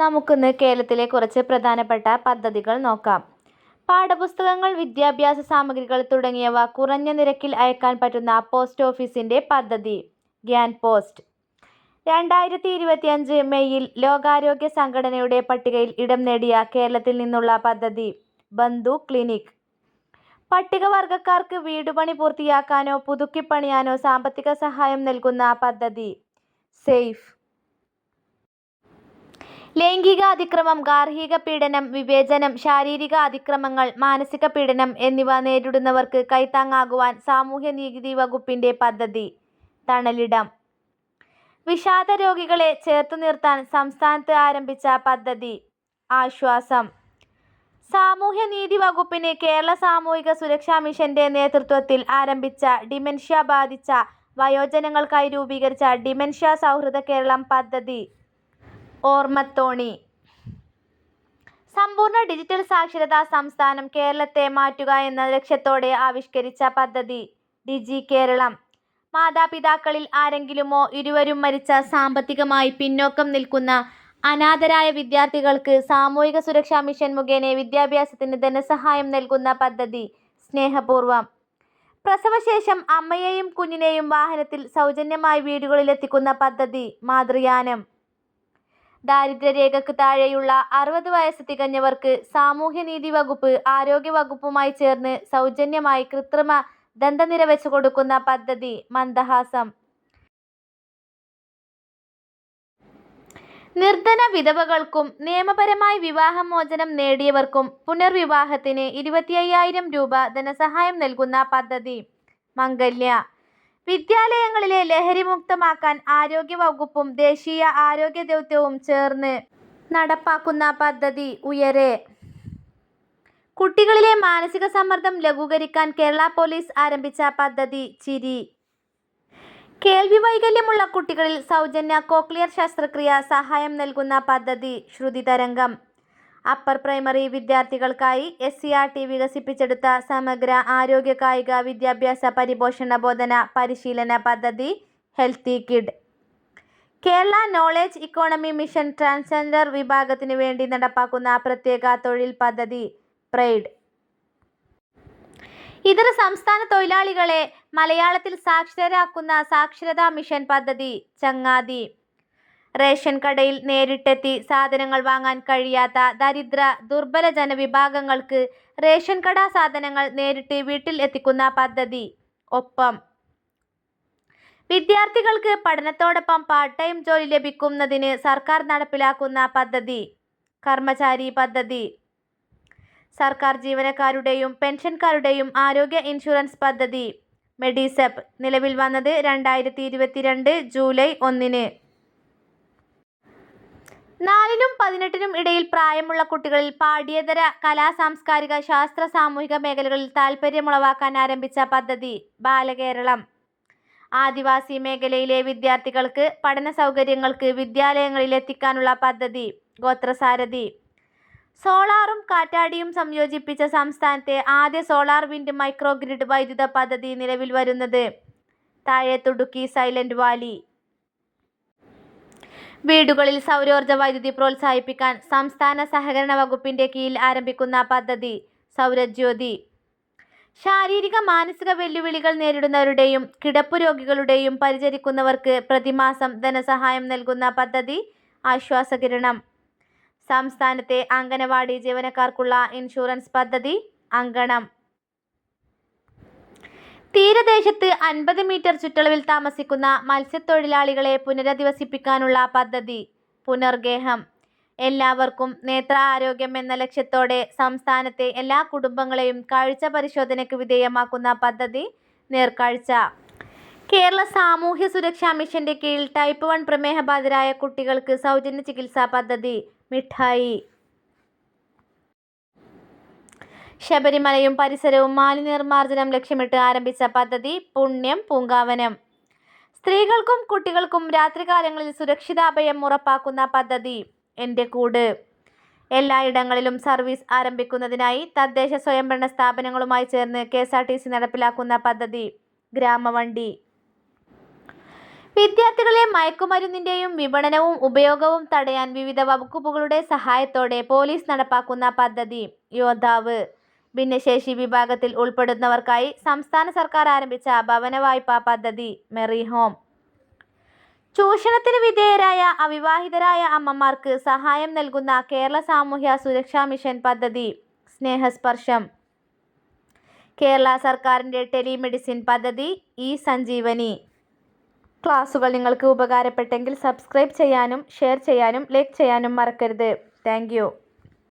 നമുക്കിന്ന് കേരളത്തിലെ കുറച്ച് പ്രധാനപ്പെട്ട പദ്ധതികൾ നോക്കാം. പാഠപുസ്തകങ്ങൾ, വിദ്യാഭ്യാസ സാമഗ്രികൾ തുടങ്ങിയവ കുറഞ്ഞ നിരക്കിൽ അയക്കാൻ പറ്റുന്ന പോസ്റ്റ് ഓഫീസിന്റെ പദ്ധതി ഗ്യാൻ പോസ്റ്റ്. 2025 മെയ്യിൽ ലോകാരോഗ്യ സംഘടനയുടെ പട്ടികയിൽ ഇടം നേടിയ കേരളത്തിൽ നിന്നുള്ള പദ്ധതി ബന്ധു ക്ലിനിക്. പട്ടികവർഗക്കാർക്ക് വീടുപണി പൂർത്തിയാക്കാനോ പുതുക്കിപ്പണിയാനോ സാമ്പത്തിക സഹായം നൽകുന്ന പദ്ധതി സേഫ്. ലൈംഗിക അതിക്രമം, ഗാർഹിക പീഡനം, വിവേചനം, ശാരീരിക അതിക്രമങ്ങൾ, മാനസിക പീഡനം എന്നിവ നേരിടുന്നവർക്ക് കൈത്താങ്ങാകുവാൻ സാമൂഹ്യനീതി വകുപ്പിന്റെ പദ്ധതി തണലിടം. വിഷാദ രോഗികളെ ചേർത്തുനിർത്താൻ സംസ്ഥാനത്ത് ആരംഭിച്ച പദ്ധതി ആശ്വാസം. സാമൂഹ്യനീതി വകുപ്പിന് കേരള സാമൂഹിക സുരക്ഷാ മിഷന്റെ നേതൃത്വത്തിൽ ആരംഭിച്ച ഡിമെൻഷ്യ ബാധിച്ച വയോജനങ്ങൾക്കായി രൂപീകരിച്ച ഡിമെൻഷ്യ സൗഹൃദ കേരളം പദ്ധതി ഓർമ്മത്തോണി. സമ്പൂർണ്ണ ഡിജിറ്റൽ സാക്ഷരതാ സംസ്ഥാനം കേരളത്തെ മാറ്റുക എന്ന ലക്ഷ്യത്തോടെ ആവിഷ്കരിച്ച പദ്ധതി ഡിജി കേരളം. മാതാപിതാക്കളിൽ ആരെങ്കിലുമോ ഇരുവരും മരിച്ച സാമ്പത്തികമായി പിന്നോക്കം നിൽക്കുന്ന അനാഥരായ വിദ്യാർത്ഥികൾക്ക് സാമൂഹിക സുരക്ഷാ മിഷൻ മുഖേന വിദ്യാഭ്യാസത്തിന് ധനസഹായം നൽകുന്ന പദ്ധതി സ്നേഹപൂർവം. പ്രസവശേഷം അമ്മയെയും കുഞ്ഞിനെയും വാഹനത്തിൽ സൗജന്യമായി വീടുകളിലെത്തിക്കുന്ന പദ്ധതി മാതൃയാനം. ദാരിദ്ര്യരേഖയ്ക്ക് താഴെയുള്ള 60 വയസ്സ് തികഞ്ഞവർക്ക് സാമൂഹ്യനീതി വകുപ്പ്, ആരോഗ്യ വകുപ്പുമായി ചേർന്ന് സൗജന്യമായി കൃത്രിമ ദന്തനിര വെച്ചു കൊടുക്കുന്ന പദ്ധതി മന്ദഹാസം. നിർധന വിധവകൾക്കും നിയമപരമായി വിവാഹമോചനം നേടിയവർക്കും പുനർവിവാഹത്തിന് 25,000 രൂപ ധനസഹായം നൽകുന്ന പദ്ധതി മംഗല്യ. വിദ്യാലയങ്ങളിലെ ലഹരിമുക്തമാക്കാൻ ആരോഗ്യ വകുപ്പും ദേശീയ ആരോഗ്യ ദൗത്യവും ചേർന്ന് നടപ്പാക്കുന്ന പദ്ധതി ഉയരെ. കുട്ടികളിലെ മാനസിക സമ്മർദ്ദം ലഘൂകരിക്കാൻ കേരള പോലീസ് ആരംഭിച്ച പദ്ധതി ചിരി. കേൾവി വൈകല്യമുള്ള കുട്ടികളിൽ സൗജന്യ കോക്ലിയർ ശസ്ത്രക്രിയ സഹായം നൽകുന്ന പദ്ധതി ശ്രുതിതരംഗം. അപ്പർ പ്രൈമറി വിദ്യാർത്ഥികൾക്കായി SCRT വികസിപ്പിച്ചെടുത്ത സമഗ്ര ആരോഗ്യ കായിക വിദ്യാഭ്യാസ പരിപോഷണ ബോധന പരിശീലന പദ്ധതി healthy kid. Kerala knowledge economy mission transgender വിഭാഗത്തിനു വേണ്ടി നടപ്പാക്കുന്ന പ്രത്യേക തൊഴിൽ പദ്ധതി പ്രൈഡ്. ഇതര സംസ്ഥാന തൊഴിലാളികളെ മലയാളത്തിൽ സാക്ഷരരാക്കുന്ന സാക്ഷരതാ മിഷൻ പദ്ധതി ചങ്ങാതി. റേഷൻ കടയിൽ നേരിട്ടെത്തി സാധനങ്ങൾ വാങ്ങാൻ കഴിയാത്ത ദരിദ്ര ദുർബല ജനവിഭാഗങ്ങൾക്ക് റേഷൻ കട സാധനങ്ങൾ നേരിട്ട് വീട്ടിൽ എത്തിക്കുന്ന പദ്ധതി ഒപ്പം. വിദ്യാർത്ഥികൾക്ക് പഠനത്തോടൊപ്പം പാർട്ട് ടൈം ജോലി ലഭിക്കുന്നതിന് സർക്കാർ നടപ്പിലാക്കുന്ന പദ്ധതി കർമ്മചാരി പദ്ധതി. സർക്കാർ ജീവനക്കാരുടെയും പെൻഷൻകാരുടെയും ആരോഗ്യ ഇൻഷുറൻസ് പദ്ധതി മെഡിസെപ്പ് നിലവിൽ വന്നത് 2022 ജൂലൈ 1. 4-നും 18-നും ഇടയിൽ പ്രായമുള്ള കുട്ടികളിൽ പാഠ്യേതര കലാ സാംസ്കാരിക ശാസ്ത്ര സാമൂഹിക മേഖലകളിൽ താൽപര്യമുളവാക്കാൻ ആരംഭിച്ച പദ്ധതി ബാലകേരളം. ആദിവാസി മേഖലയിലെ വിദ്യാർത്ഥികൾക്ക് പഠന സൗകര്യങ്ങൾക്ക് വിദ്യാലയങ്ങളിൽ എത്തിക്കാനുള്ള പദ്ധതി ഗോത്രസാരഥി. സോളാറും കാറ്റാടിയും സംയോജിപ്പിച്ച സംസ്ഥാനത്തെ ആദ്യ സോളാർ വിൻഡ് മൈക്രോ ഗ്രിഡ് വൈദ്യുത പദ്ധതി നിലവിൽ വരുന്നത് താഴെത്തുടുക്കി സൈലന്റ് വാലി. വീടുകളിൽ സൗരോർജ്ജ വൈദ്യുതി പ്രോത്സാഹിപ്പിക്കാൻ സംസ്ഥാന സഹകരണ വകുപ്പിന്റെ കീഴിൽ ആരംഭിക്കുന്ന പദ്ധതി സൗരജ്യോതി. ശാരീരിക മാനസിക വെല്ലുവിളികൾ നേരിടുന്നവരുടെയും കിടപ്പു രോഗികളുടെയും പരിചരിക്കുന്നവർക്ക് പ്രതിമാസം ധനസഹായം നൽകുന്ന പദ്ധതി ആശ്വാസകിരണം. സംസ്ഥാനത്തെ അംഗനവാടി ജീവനക്കാർക്കുള്ള ഇൻഷുറൻസ് പദ്ധതി അങ്കണം. തീരദേശത്ത് 50 മീറ്റർ ചുറ്റളവിൽ താമസിക്കുന്ന മത്സ്യത്തൊഴിലാളികളെ പുനരധിവസിപ്പിക്കാനുള്ള പദ്ധതി പുനർഗേഹം. എല്ലാവർക്കും നേത്ര ആരോഗ്യം എന്ന ലക്ഷ്യത്തോടെ സംസ്ഥാനത്തെ എല്ലാ കുടുംബങ്ങളെയും കാഴ്ച പരിശോധനയ്ക്ക് വിധേയമാക്കുന്ന പദ്ധതി നേർക്കാഴ്ച. കേരള സാമൂഹ്യ സുരക്ഷാ മിഷന്റെ കീഴിൽ ടൈപ്പ് 1 പ്രമേഹബാധിതരായ കുട്ടികൾക്ക് സൗജന്യ ചികിത്സാ പദ്ധതി മിഠായി. ശബരിമലയും പരിസരവും മാലിന്യനിർമ്മാർജ്ജനം ലക്ഷ്യമിട്ട് ആരംഭിച്ച പദ്ധതി പുണ്യം പൂങ്കാവനം. സ്ത്രീകൾക്കും കുട്ടികൾക്കും രാത്രികാലങ്ങളിൽ സുരക്ഷിതാഭയം ഉറപ്പാക്കുന്ന പദ്ധതി എൻ്റെ കൂട്. എല്ലായിടങ്ങളിലും സർവീസ് ആരംഭിക്കുന്നതിനായി തദ്ദേശ സ്വയംഭരണ സ്ഥാപനങ്ങളുമായി ചേർന്ന് KSRTC നടപ്പിലാക്കുന്ന പദ്ധതി ഗ്രാമവണ്ടി. വിദ്യാർത്ഥികളെ മയക്കുമരുന്നിന്റെയും വിപണനവും ഉപയോഗവും തടയാൻ വിവിധ വകുപ്പുകളുടെ സഹായത്തോടെ പോലീസ് നടപ്പാക്കുന്ന പദ്ധതി യോദ്ധാവ്. ഭിന്നശേഷി വിഭാഗത്തിൽ ഉൾപ്പെടുന്നവർക്കായി സംസ്ഥാന സർക്കാർ ആരംഭിച്ച ഭവന വായ്പാ പദ്ധതി മെറി ഹോം. ചൂഷണത്തിന് വിധേയരായ അവിവാഹിതരായ അമ്മമാർക്ക് സഹായം നൽകുന്ന കേരള സാമൂഹ്യ സുരക്ഷാ മിഷൻ പദ്ധതി സ്നേഹസ്പർശം. കേരള സർക്കാരിന്റെ ടെലിമെഡിസിൻ പദ്ധതി ഇ-സഞ്ജീവനി. ക്ലാസുകൾ നിങ്ങൾക്ക് ഉപകാരപ്പെട്ടെങ്കിൽ സബ്സ്ക്രൈബ് ചെയ്യാനും ഷെയർ ചെയ്യാനും ലൈക്ക് ചെയ്യാനും മറക്കരുത്. Thank you.